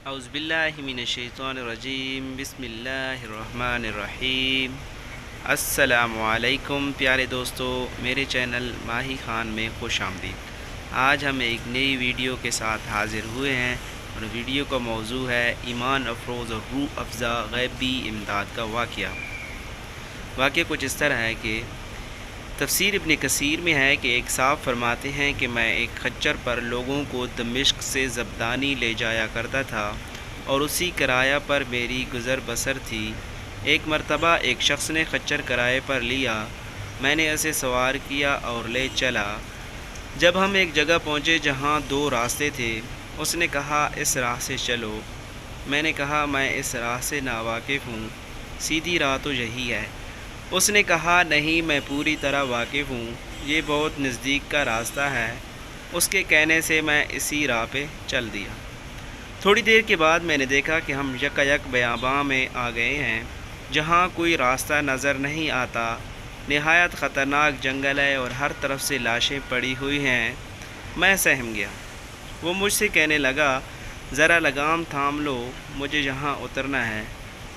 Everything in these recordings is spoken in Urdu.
اعوذ باللہ من الشیطان الرجیم، بسم اللہ الرحمن الرحیم۔ السلام علیکم پیارے دوستو، میرے چینل ماہی خان میں خوش آمدید۔ آج ہم ایک نئی ویڈیو کے ساتھ حاضر ہوئے ہیں اور ویڈیو کا موضوع ہے ایمان افروز اور روح افزا غیبی امداد کا واقعہ کچھ اس طرح ہے کہ تفسیر ابن کثیر میں ہے کہ ایک صاحب فرماتے ہیں کہ میں ایک خچر پر لوگوں کو دمشق سے زبدانی لے جایا کرتا تھا اور اسی کرایہ پر میری گزر بسر تھی۔ ایک مرتبہ ایک شخص نے خچر کرائے پر لیا، میں نے اسے سوار کیا اور لے چلا۔ جب ہم ایک جگہ پہنچے جہاں دو راستے تھے، اس نے کہا اس راہ سے چلو۔ میں نے کہا میں اس راہ سے ناواقف ہوں، سیدھی راہ تو یہی ہے۔ اس نے کہا نہیں، میں پوری طرح واقف ہوں، یہ بہت نزدیک کا راستہ ہے۔ اس کے کہنے سے میں اسی راہ پہ چل دیا۔ تھوڑی دیر کے بعد میں نے دیکھا کہ ہم یک بیاباں میں آ گئے ہیں جہاں کوئی راستہ نظر نہیں آتا۔ نہایت خطرناک جنگل ہے اور ہر طرف سے لاشیں پڑی ہوئی ہیں۔ میں سہم گیا۔ وہ مجھ سے کہنے لگا ذرا لگام تھام لو، مجھے یہاں اترنا ہے۔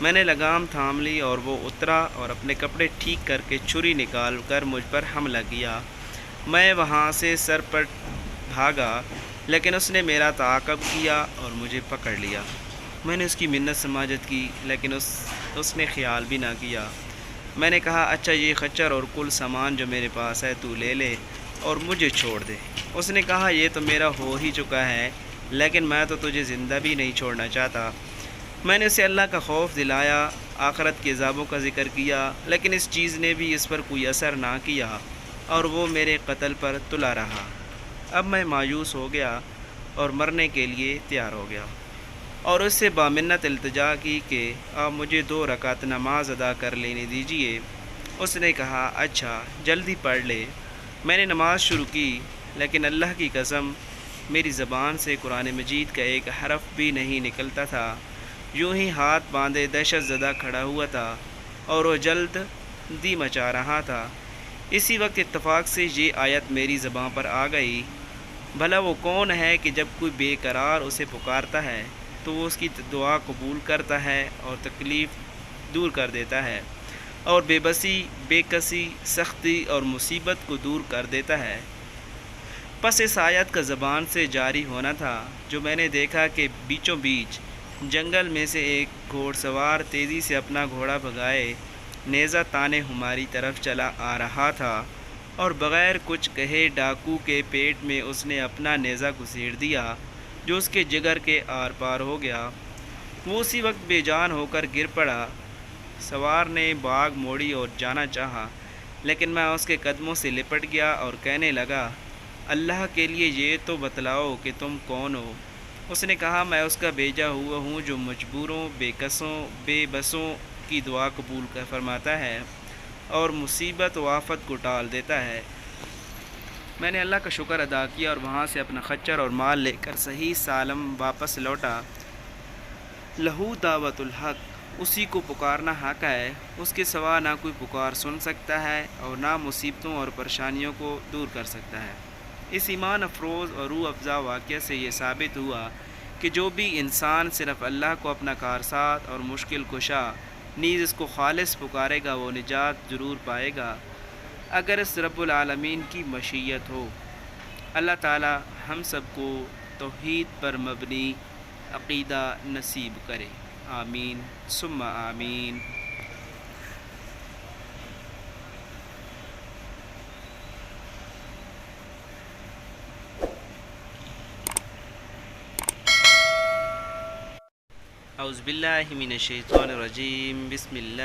میں نے لگام تھام لی اور وہ اترا اور اپنے کپڑے ٹھیک کر کے چھری نکال کر مجھ پر حملہ کیا۔ میں وہاں سے سر پر بھاگا، لیکن اس نے میرا تعاقب کیا اور مجھے پکڑ لیا۔ میں نے اس کی منت سماجت کی، لیکن اس نے خیال بھی نہ کیا۔ میں نے کہا اچھا یہ خچر اور کل سامان جو میرے پاس ہے تو لے لے اور مجھے چھوڑ دے۔ اس نے کہا یہ تو میرا ہو ہی چکا ہے، لیکن میں تو تجھے زندہ بھی نہیں چھوڑنا چاہتا۔ میں نے اسے اللہ کا خوف دلایا، آخرت کے عذابوں کا ذکر کیا، لیکن اس چیز نے بھی اس پر کوئی اثر نہ کیا اور وہ میرے قتل پر تلا رہا۔ اب میں مایوس ہو گیا اور مرنے کے لیے تیار ہو گیا اور اس سے بامنت التجا کی کہ آپ مجھے 2 رکعت نماز ادا کر لینے دیجیے۔ اس نے کہا اچھا جلدی پڑھ لے۔ میں نے نماز شروع کی، لیکن اللہ کی قسم میری زبان سے قرآن مجید کا ایک حرف بھی نہیں نکلتا تھا۔ یوں ہی ہاتھ باندھے دہشت زدہ کھڑا ہوا تھا اور وہ جلد دی مچا رہا تھا۔ اسی وقت اتفاق سے یہ آیت میری زبان پر آ گئی، بھلا وہ کون ہے کہ جب کوئی بے قرار اسے پکارتا ہے تو وہ اس کی دعا قبول کرتا ہے اور تکلیف دور کر دیتا ہے اور بے بسی، بے کسی، سختی اور مصیبت کو دور کر دیتا ہے۔ پس اس آیت کا زبان سے جاری ہونا تھا جو میں نے دیکھا کہ بیچوں بیچ جنگل میں سے ایک گھوڑ سوار تیزی سے اپنا گھوڑا بھگائے نیزہ تانے ہماری طرف چلا آ رہا تھا اور بغیر کچھ کہے ڈاکو کے پیٹ میں اس نے اپنا نیزہ گھسیڑ دیا جو اس کے جگر کے آر پار ہو گیا۔ وہ اسی وقت بے جان ہو کر گر پڑا۔ سوار نے باغ موڑی اور جانا چاہا، لیکن میں اس کے قدموں سے لپٹ گیا اور کہنے لگا اللہ کے لیے یہ تو بتلاؤ کہ تم کون ہو۔ اس نے کہا میں اس کا بھیجا ہوا ہوں جو مجبوروں، بے کسوں، بے بسوں کی دعا قبول فرماتا ہے اور مصیبت و آفت کو ٹال دیتا ہے۔ میں نے اللہ کا شکر ادا کیا اور وہاں سے اپنا خچر اور مال لے کر صحیح سالم واپس لوٹا۔ لہو دعوت الحق، اسی کو پکارنا حق ہے، اس کے سوا نہ کوئی پکار سن سکتا ہے اور نہ مصیبتوں اور پریشانیوں کو دور کر سکتا ہے۔ اس ایمان افروز اور روح افزا واقعہ سے یہ ثابت ہوا کہ جو بھی انسان صرف اللہ کو اپنا کارساز اور مشکل کشا نیز اس کو خالص پکارے گا وہ نجات ضرور پائے گا، اگر اس رب العالمین کی مشیت ہو۔ اللہ تعالی ہم سب کو توحید پر مبنی عقیدہ نصیب کرے، آمین ثم آمین۔ اعوذ باللہ من الشیطان الرجیم، بسم اللہ